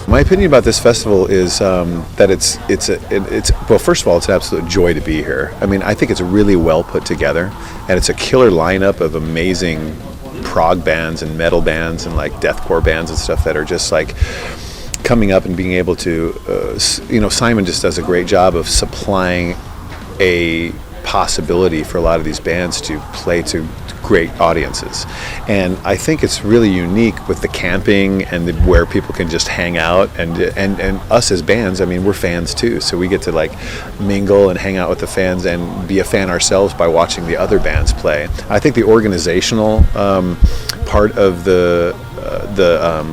My opinion about this festival is that it's well, first of all, it's an absolute joy to be here. I mean, I think it's really well put together, and it's a killer lineup of amazing prog bands and metal bands and like deathcore bands and stuff that are just like coming up and being able to, Simon just does a great job of supplying a possibility for a lot of these bands to play to great audiences. And I think it's really unique with the camping and where people can just hang out, and us as bands, I mean, we're fans too, so we get to like mingle and hang out with the fans and be a fan ourselves by watching the other bands play. I think the organizational part of the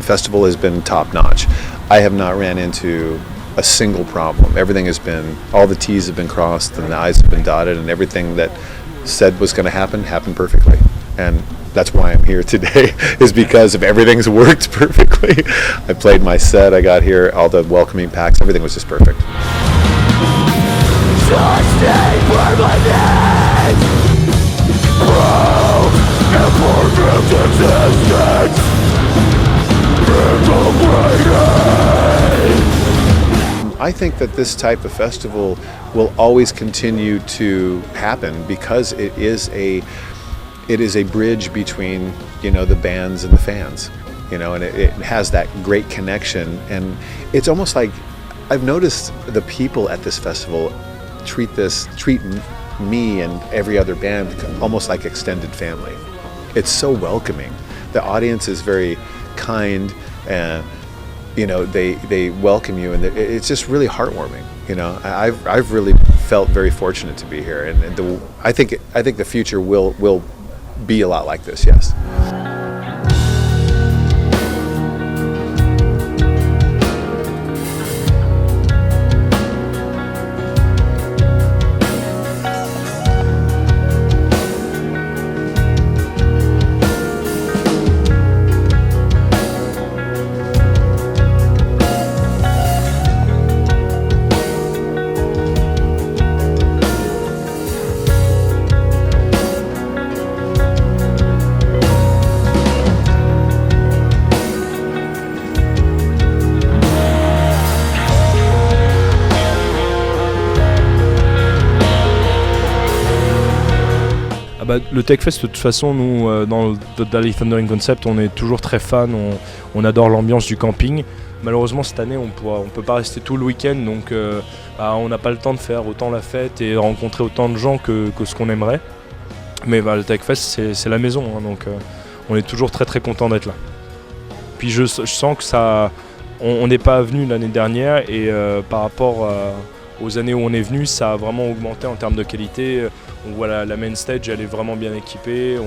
festival has been top notch. I have not ran into a single problem. Everything has been, all the T's have been crossed and the I's have been dotted, and everything that said was going to happen happened perfectly. And that's why I'm here today, is because of everything's worked perfectly. I played my set, I got here, all the welcoming packs, everything was just perfect. I think that this type of festival will always continue to happen because it is a bridge between, the bands and the fans, and it has that great connection. And it's almost like I've noticed the people at this festival treat me and every other band almost like extended family. It's so welcoming. The audience is very kind, and they welcome you, and it's just really heartwarming. I've really felt very fortunate to be here, and I think the future will be a lot like this. Yes. Le TechFest, de toute façon, nous, dans le Daily Thundering Concept, on est toujours très fans, on adore l'ambiance du camping. Malheureusement, cette année, on peut pas rester tout le week-end, donc on n'a pas le temps de faire autant la fête et rencontrer autant de gens que ce qu'on aimerait. Mais le TechFest, c'est la maison, hein, donc on est toujours très très content d'être là. Puis je sens que ça, on n'est pas venu l'année dernière, et par rapport aux années où on est venu, ça a vraiment augmenté en termes de qualité. On voit la main stage, elle est vraiment bien équipée,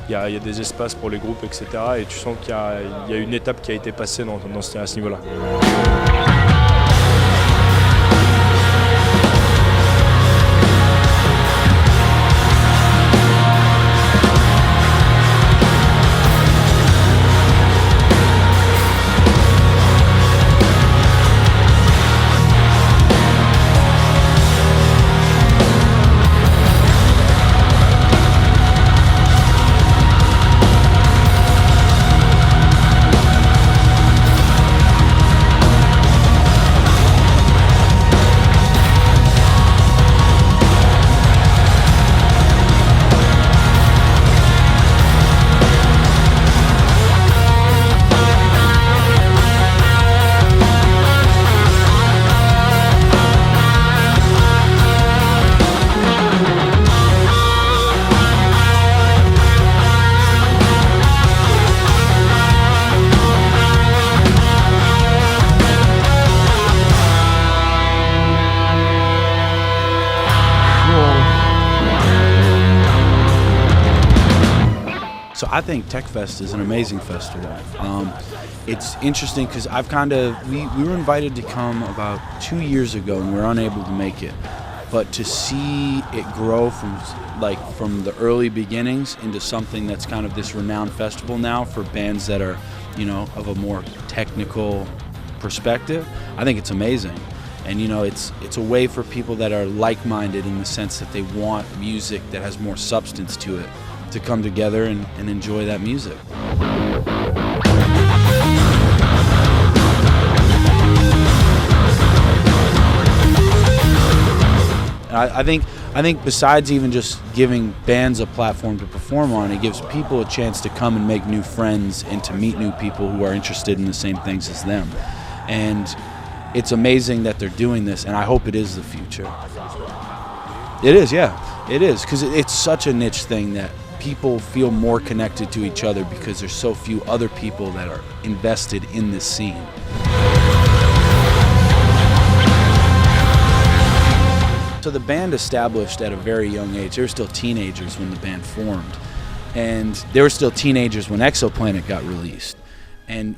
il y a des espaces pour les groupes, etc. Et tu sens qu'il y a une étape qui a été passée à ce niveau-là. So I think TechFest is an amazing festival. It's interesting because we were invited to come about 2 years ago and we were unable to make it. But to see it grow from the early beginnings into something that's kind of this renowned festival now for bands that are, of a more technical perspective, I think it's amazing. And it's a way for people that are like-minded in the sense that they want music that has more substance to it to come together and enjoy that music. I think besides even just giving bands a platform to perform on, it gives people a chance to come and make new friends and to meet new people who are interested in the same things as them. And it's amazing that they're doing this, and I hope it is the future. It is, yeah. It is, because it's such a niche thing that people feel more connected to each other because there's so few other people that are invested in this scene. So the band established at a very young age. They were still teenagers when the band formed. And they were still teenagers when Exoplanet got released. And,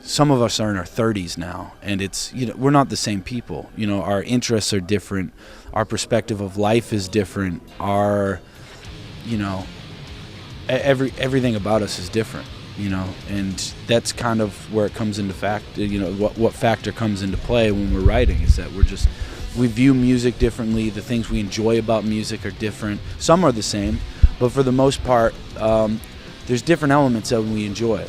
some of us are in our 30s now, and it's, we're not the same people. Our interests are different. Our perspective of life is different. Everything about us is different, and that's kind of where it comes into what factor comes into play when we're writing is that we view music differently. The things we enjoy about music are different. Some are the same, but for the most part, there's different elements that we enjoy.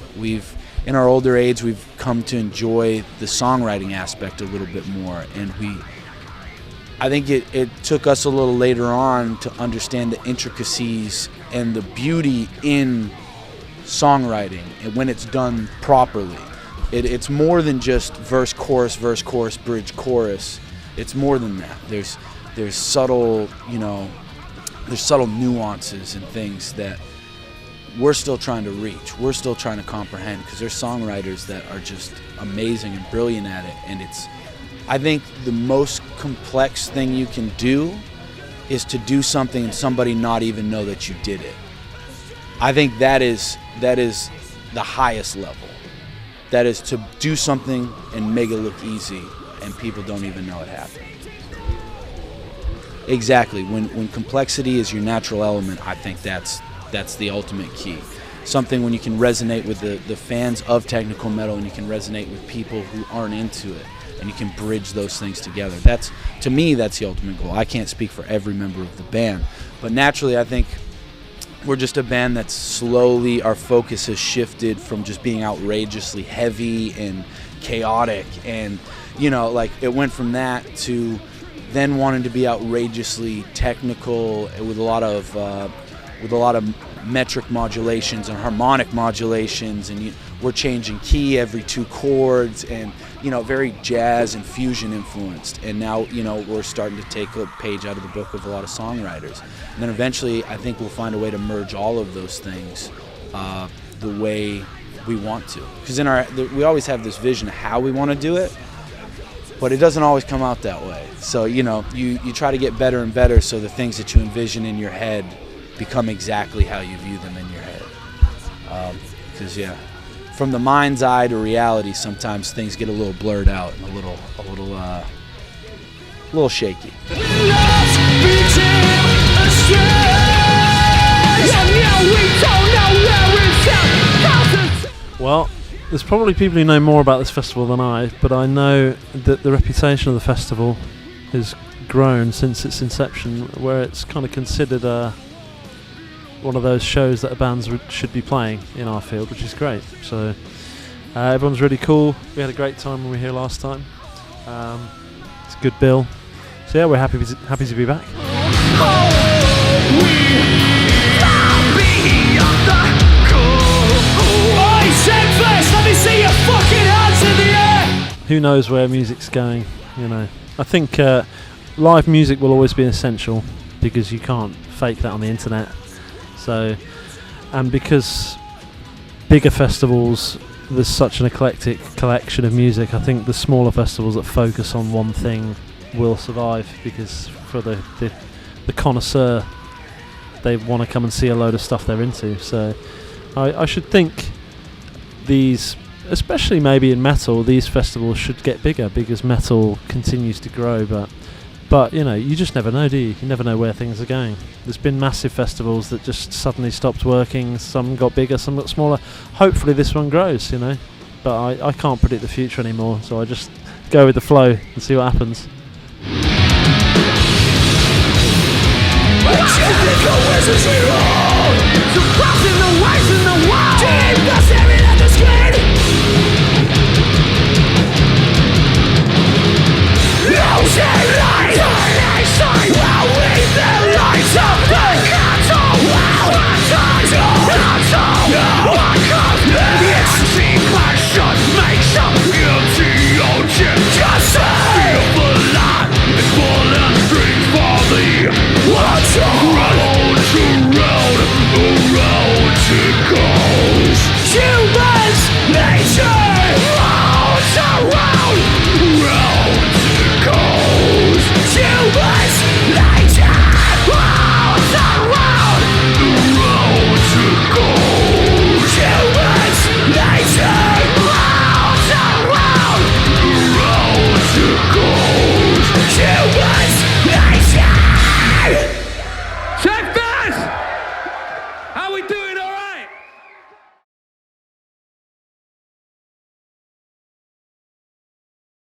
In our older age, we've come to enjoy the songwriting aspect a little bit more, and I think it took us a little later on to understand the intricacies and the beauty in songwriting and when it's done properly. It's more than just verse, chorus, bridge, chorus. It's more than that. There's subtle, there's subtle nuances and things that we're still trying to reach. We're still trying to comprehend because there's songwriters that are just amazing and brilliant at it. And I think the most complex thing you can do is to do something and somebody not even know that you did it. I think that is the highest level. That is to do something and make it look easy and people don't even know it happened. Exactly. When complexity is your natural element, I think that's the ultimate key. Something when you can resonate with the fans of technical metal and you can resonate with people who aren't into it and you can bridge those things together. To me, that's the ultimate goal. I can't speak for every member of the band, but naturally I think we're just a band that slowly our focus has shifted from just being outrageously heavy and chaotic and it went from that to then wanting to be outrageously technical with a lot of metric modulations and harmonic modulations, and we're changing key every 2 chords, and very jazz and fusion influenced. And now we're starting to take a page out of the book of a lot of songwriters. And then eventually, I think we'll find a way to merge all of those things the way we want to. Because we always have this vision of how we want to do it, but it doesn't always come out that way. So you try to get better and better, so the things that you envision in your head become exactly how you view them in your head. Because from the mind's eye to reality, sometimes things get a little blurred out and a little shaky. Well, there's probably people who know more about this festival than I, but I know that the reputation of the festival has grown since its inception, where it's kind of considered one of those shows that bands should be playing in our field, which is great. So everyone's really cool. We had a great time when we were here last time. It's a good bill. So yeah, we're happy to be back. Who knows where music's going, I think live music will always be essential because you can't fake that on the internet. So, and because bigger festivals, there's such an eclectic collection of music, I think the smaller festivals that focus on one thing will survive, because for the connoisseur, they want to come and see a load of stuff they're into. So I should think these, especially maybe in metal, these festivals should get bigger because metal continues to grow. But you know, you just never know, do you? You never know where things are going. There's been massive festivals that just suddenly stopped working. Some got bigger, some got smaller. Hopefully this one grows, you know. But I can't predict the future anymore, so I just go with the flow and see what happens. Yeah.